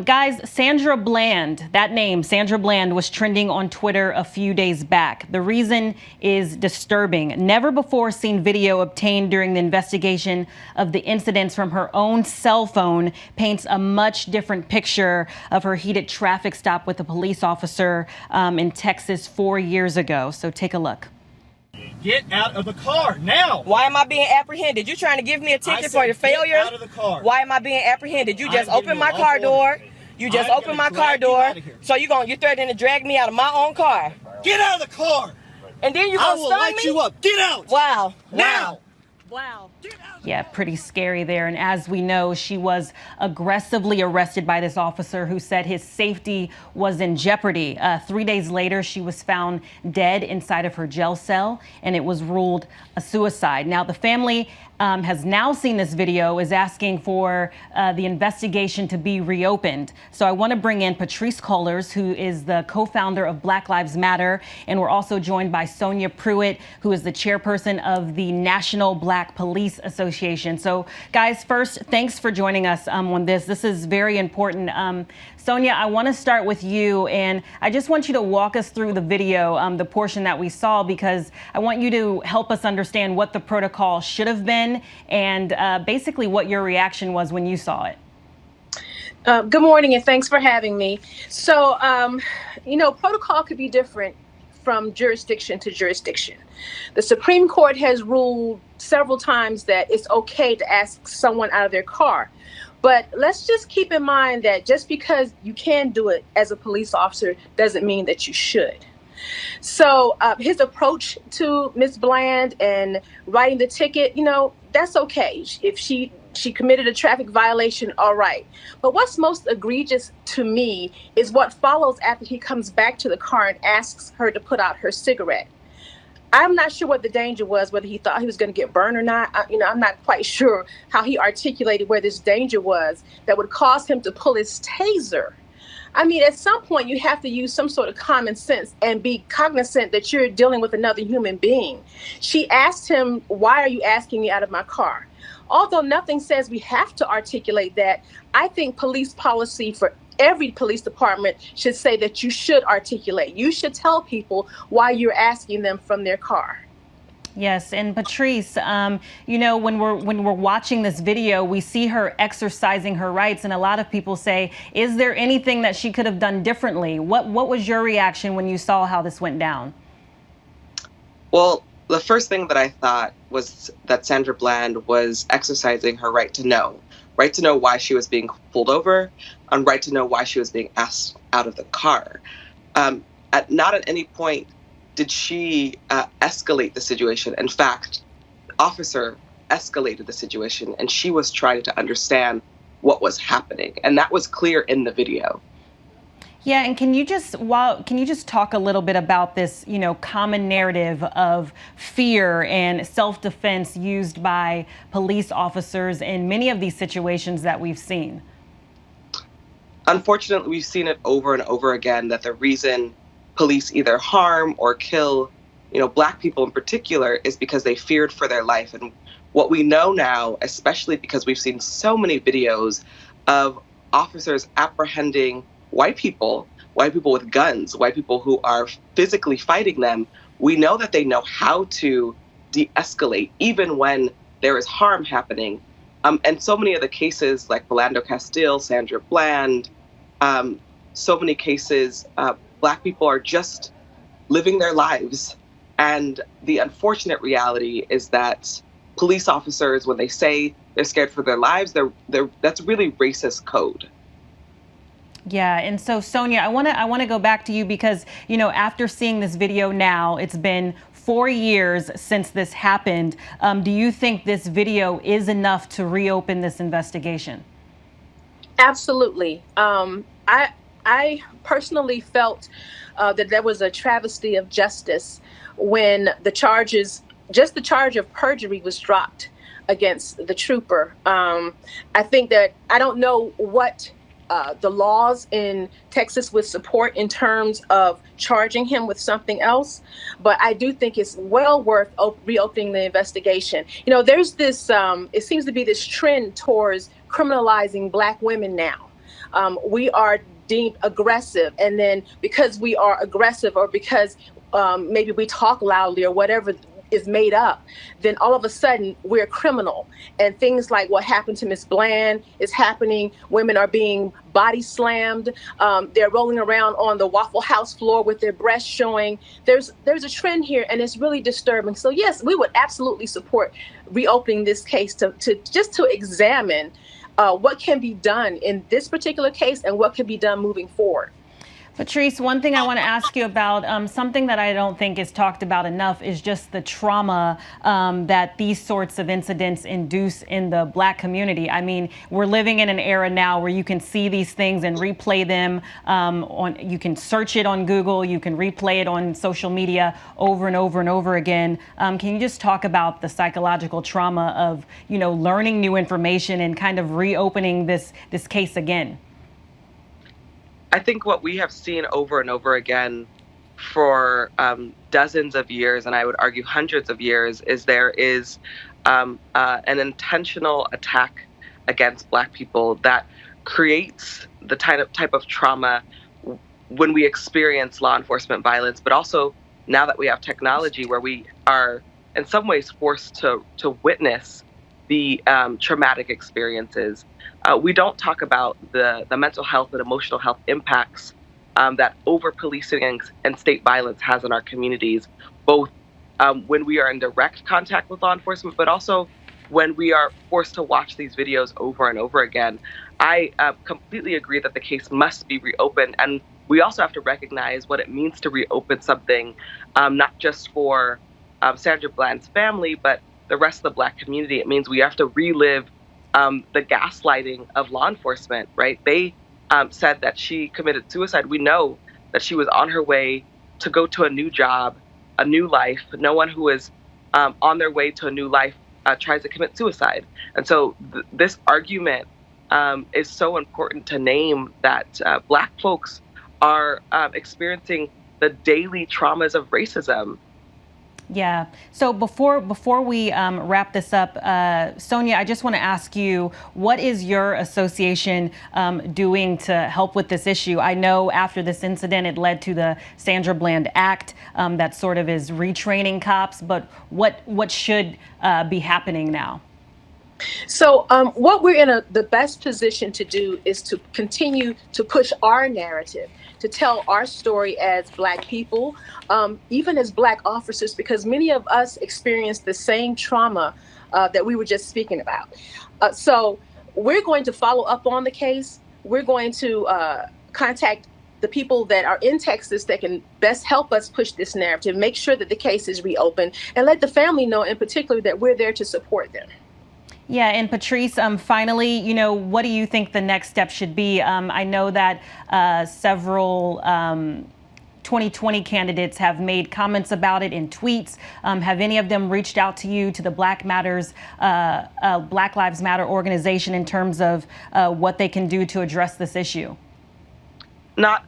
Guys, Sandra Bland, that name, Sandra Bland, was trending on Twitter a few days back. The reason is disturbing. Never before seen video obtained during the investigation of the incidents from her own cell phone paints a much different picture of her heated traffic stop with a police officer in Texas 4 years ago. So take a look. Get out of the car now. Why am I being apprehended? You trying to give me a ticket for the failure? Get out of the car. Why am I being apprehended? You just opened my car door. You just opened my car door. So you're threatening to drag me out of my own car. Get out of the car. And then you're going to stun me? I will light you up. Get out. Wow. Now. Wow. Yeah, pretty scary there. And as we know, she was aggressively arrested by this officer who said his safety was in jeopardy. 3 days later, she was found dead inside of her jail cell, and it was ruled a suicide. Now, the family has now seen this video, is asking for the investigation to be reopened. So I want to bring in Patrisse Cullors, who is the co-founder of Black Lives Matter. And we're also joined by Sonia Pruitt, who is the chairperson of the National Black Police Association. So guys, first, thanks for joining us on this. This is very important. Sonia, I want to start with you, and I just want you to walk us through the video, the portion that we saw, because I want you to help us understand what the protocol should have been and basically what your reaction was when you saw it. Good morning, and thanks for having me. So, protocol could be different from jurisdiction to jurisdiction. The Supreme Court has ruled several times that it's okay to ask someone out of their car. But let's just keep in mind that just because you can do it as a police officer doesn't mean that you should. So his approach to Ms. Bland and writing the ticket, that's okay. If she committed a traffic violation, all right. But what's most egregious to me is what follows after he comes back to the car and asks her to put out her cigarette. I'm not sure what the danger was, whether he thought he was going to get burned or not. I'm not quite sure how he articulated where this danger was that would cause him to pull his taser. I mean, at some point, you have to use some sort of common sense and be cognizant that you're dealing with another human being. She asked him, "Why are you asking me out of my car?" Although nothing says we have to articulate that, I think police policy for every police department should say that you should articulate. You should tell people why you're asking them from their car. Yes, and Patrisse, when we're watching this video, we see her exercising her rights, and a lot of people say, is there anything that she could have done differently? What was your reaction when you saw how this went down? Well, the first thing that I thought was that Sandra Bland was exercising her right to know why she was being pulled over, and right to know why she was being asked out of the car. Not at any point did she escalate the situation. In fact, the officer escalated the situation, and she was trying to understand what was happening, and that was clear in the video. Yeah, and can you just talk a little bit about this, common narrative of fear and self-defense used by police officers in many of these situations that we've seen? Unfortunately, we've seen it over and over again that the reason police either harm or kill, Black people in particular, is because they feared for their life. And what we know now, especially because we've seen so many videos of officers apprehending white people with guns, white people who are physically fighting them, we know that they know how to de-escalate even when there is harm happening. And so many of the cases like Philando Castile, Sandra Bland, so many cases, Black people are just living their lives. And the unfortunate reality is that police officers, when they say they're scared for their lives, that's really racist code. Yeah, and so Sonia, I want to go back to you because, after seeing this video now, it's been 4 years since this happened. Do you think this video is enough to reopen this investigation? Absolutely. I personally felt that there was a travesty of justice when the charge of perjury was dropped against the trooper. I think that I don't know what the laws in Texas would support in terms of charging him with something else, but I do think it's well worth reopening the investigation. There's this, it seems to be this trend towards criminalizing Black women now. we are deemed aggressive. And then because we are aggressive, or because maybe we talk loudly or whatever is made up, then all of a sudden we're a criminal. And things like what happened to Miss Bland is happening. Women are being body slammed. They're rolling around on the Waffle House floor with their breasts showing. There's a trend here, and it's really disturbing. So yes, we would absolutely support reopening this case to examine what can be done in this particular case and what can be done moving forward. Patrice, one thing I want to ask you about, something that I don't think is talked about enough, is just the trauma that these sorts of incidents induce in the Black community. I mean, we're living in an era now where you can see these things and replay them you can search it on Google, you can replay it on social media over and over and over again. Can you just talk about the psychological trauma of, learning new information and kind of reopening this case again? I think what we have seen over and over again for dozens of years, and I would argue hundreds of years, is there is an intentional attack against Black people that creates the type of trauma when we experience law enforcement violence, but also now that we have technology where we are in some ways forced to witness the traumatic experiences. We don't talk about the mental health and emotional health impacts that over-policing and state violence has in our communities, both when we are in direct contact with law enforcement, but also when we are forced to watch these videos over and over again. I completely agree that the case must be reopened, and we also have to recognize what it means to reopen something, not just for Sandra Bland's family, but the rest of the Black community. It means we have to relive the gaslighting of law enforcement, right? They said that she committed suicide. We know that she was on her way to go to a new job, a new life. No one who is on their way to a new life tries to commit suicide. And so this argument is so important to name, that Black folks are experiencing the daily traumas of racism. Yeah. So before we wrap this up, Sonia, I just want to ask you, what is your association doing to help with this issue? I know after this incident, it led to the Sandra Bland Act that sort of is retraining cops. But what should be happening now? So what we're in the best position to do is to continue to push our narrative, to tell our story as Black people, even as Black officers, because many of us experienced the same trauma that we were just speaking about. So we're going to follow up on the case. We're going to contact the people that are in Texas that can best help us push this narrative, make sure that the case is reopened, and let the family know in particular that we're there to support them. Yeah, and Patrice, finally, what do you think the next step should be? I know that several 2020 candidates have made comments about it in tweets. Have any of them reached out to you, to the Black Lives Matter organization, in terms of what they can do to address this issue?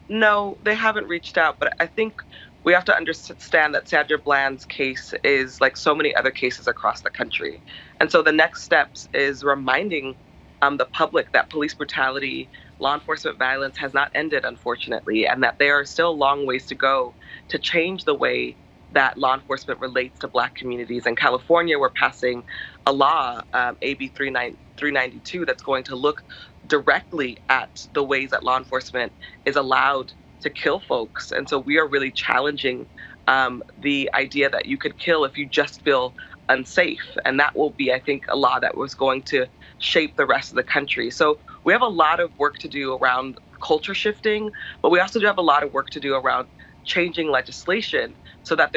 No, they haven't reached out, but I think we have to understand that Sandra Bland's case is like so many other cases across the country. And so the next steps is reminding the public that police brutality, law enforcement violence has not ended, unfortunately, and that there are still long ways to go to change the way that law enforcement relates to Black communities. In California, we're passing a law, AB 392, that's going to look directly at the ways that law enforcement is allowed to kill folks. And so we are really challenging the idea that you could kill if you just feel unsafe. And that will be, I think, a law that was going to shape the rest of the country. So we have a lot of work to do around culture shifting, but we also do have a lot of work to do around changing legislation so that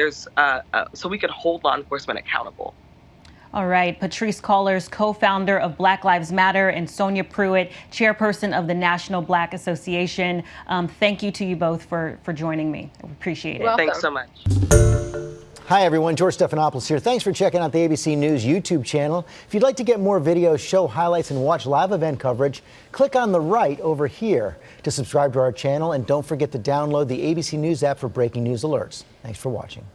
so we can hold law enforcement accountable. All right, Patrice Cullors, co-founder of Black Lives Matter, and Sonia Pruitt, chairperson of the National Black Association. Thank you to you both for joining me. I appreciate it. Welcome. Thanks so much. Hi, everyone. George Stephanopoulos here. Thanks for checking out the ABC News YouTube channel. If you'd like to get more videos, show highlights, and watch live event coverage, click on the right over here to subscribe to our channel. And don't forget to download the ABC News app for breaking news alerts. Thanks for watching.